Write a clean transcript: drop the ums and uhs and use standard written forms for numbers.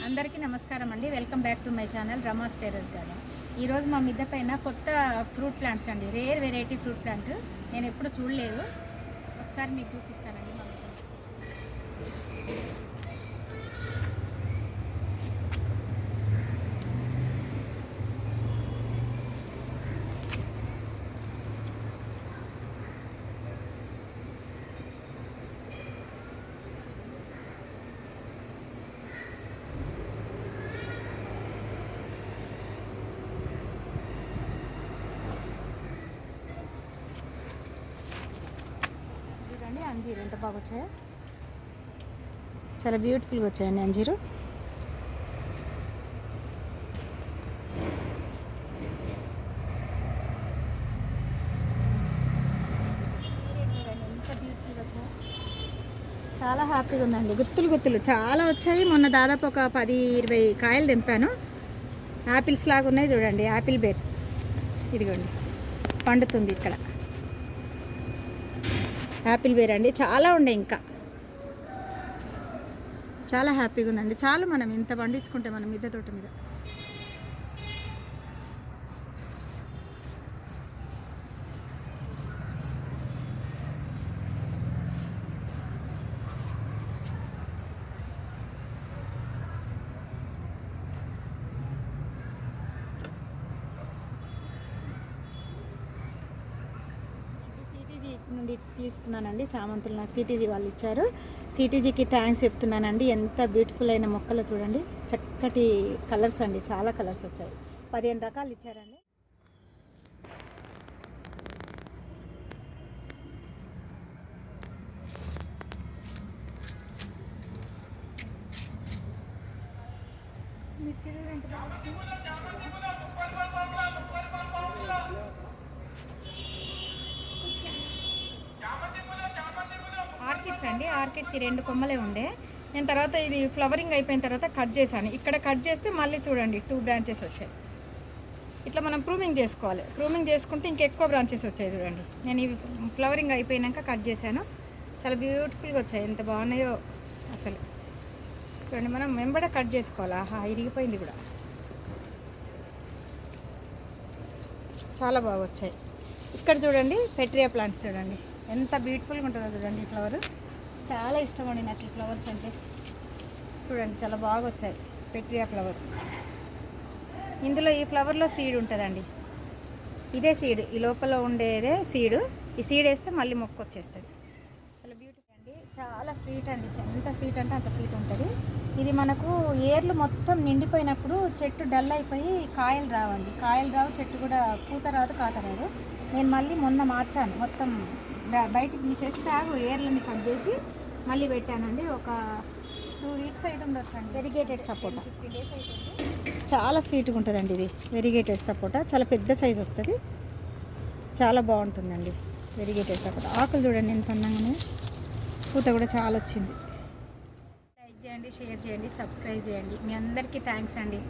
అందరికీ నమస్కారం అండి. Welcome back to my channel Rama's terrace garden. ఈరోజు మా మిద్దె పైన కొత్త ఫ్రూట్ ప్లాంట్స్ అండి, రేర్ వెరైటీ ఫ్రూట్ ప్లాంట్ నేను ఎప్పుడు చూడలేదు. ఒకసారి మీకు చూపిస్తానండి. మా మిద్దె చూడండి, అంజీరు ఎంత బాగా వచ్చాయో, చాలా బ్యూటిఫుల్గా వచ్చాయండి అంజీరు. చాలా హ్యాపీగా ఉందండి. గుత్తులు చాలా వచ్చాయి. మొన్న దాదాపు ఒక 10-20 కాయలు తెంపాను. యాపిల్స్ లాగా ఉన్నాయి చూడండి, యాపిల్ బేర్. ఇదిగోండి, పండుతుంది ఇక్కడ యాపిల్ బేర్ అండి. చాలా ఉండే, ఇంకా చాలా హ్యాపీగా ఉందండి. చాలు మనం ఇంత పండించుకుంటే మనం మిద్దె తోట మీద. నుండి తీసుకున్నానండి చామంతులు, నాకు సిటీజీ వాళ్ళు ఇచ్చారు. సిటీజీకి థ్యాంక్స్ చెప్తున్నానండి. ఎంత బ్యూటిఫుల్ అయిన మొక్కలు చూడండి, చక్కటి కలర్స్ అండి, చాలా కలర్స్ వచ్చాయి. 15 రకాలు ఇచ్చారండి. మిర్చి చూడండి ఎంత బాగా వచ్చింది. ఆర్కిడ్స్ అండి, ఆర్కిడ్స్ ఈ 2 కొమ్మలే ఉండే. నేను తర్వాత ఇది ఫ్లవరింగ్ అయిపోయిన తర్వాత కట్ చేశాను. ఇక్కడ కట్ చేస్తే మళ్ళీ చూడండి 2 బ్రాంచెస్ వచ్చాయి. ఇట్లా మనం ప్రూమింగ్ చేసుకోవాలి. ప్రూమింగ్ చేసుకుంటే ఇంకెక్కువ బ్రాంచెస్ వచ్చాయి చూడండి. నేను ఇవి ఫ్లవరింగ్ అయిపోయాక కట్ చేశాను. చాలా బ్యూటిఫుల్గా వచ్చాయి, ఎంత బాగున్నాయో అసలు. చూడండి, మనం వెంబడ కట్ చేసుకోవాలి. ఆహా, ఇరిగిపోయింది కూడా. చాలా బాగా వచ్చాయి. ఇక్కడ చూడండి, పెట్రియా ప్లాంట్స్ చూడండి ఎంత బ్యూటిఫుల్గా ఉంటుందో చూడండి. ఈ ఫ్లవర్ చాలా ఇష్టం అండి నాకు, ఈ ఫ్లవర్స్ అంటే. చూడండి, చాలా బాగా వచ్చాయి పెట్రియా ఫ్లవర్. ఇందులో ఈ ఫ్లవర్లో సీడ్ ఉంటుందండి. ఇదే సీడ్, ఈ లోపల ఉండేదే సీడు. ఈ సీడ్ వేస్తే మళ్ళీ మొక్క వచ్చేస్తుంది. చాలా బ్యూటిఫుల్ అండి, చాలా స్వీట్ అండి. ఎంత స్వీట్ అంటే అంత స్వీట్ ఉంటుంది. ఇది మనకు ఏర్లు మొత్తం నిండిపోయినప్పుడు చెట్టు డల్ అయిపోయి కాయలు రావండి. కాయలు రావు, చెట్టు కూడా పూత రాదు, కాత రాదు. నేను మళ్ళీ మొన్న మార్చాను, మొత్తం బయటికి తీసేసి ట్యాగ్ ఏర్లని కట్ చేసి మళ్ళీ పెట్టానండి. ఒక 2 వీక్స్ అయితే ఉండొచ్చండి. వెరిగేటెడ్ సపోటా 15 డేస్ అవుతుంది. చాలా స్వీట్గా ఉంటుందండి ఇది వెరిగేటెడ్ సపోటా. చాలా పెద్ద సైజు వస్తుంది, చాలా బాగుంటుందండి వెరిగేటెడ్ సపోటా. ఆకులు చూడండి ఎంత అందంగా ఉన్నాయి, పూత కూడా చాలా వచ్చింది. లైక్ చేయండి, షేర్ చేయండి, సబ్స్క్రైబ్ చేయండి. మీ అందరికీ థ్యాంక్స్ అండి.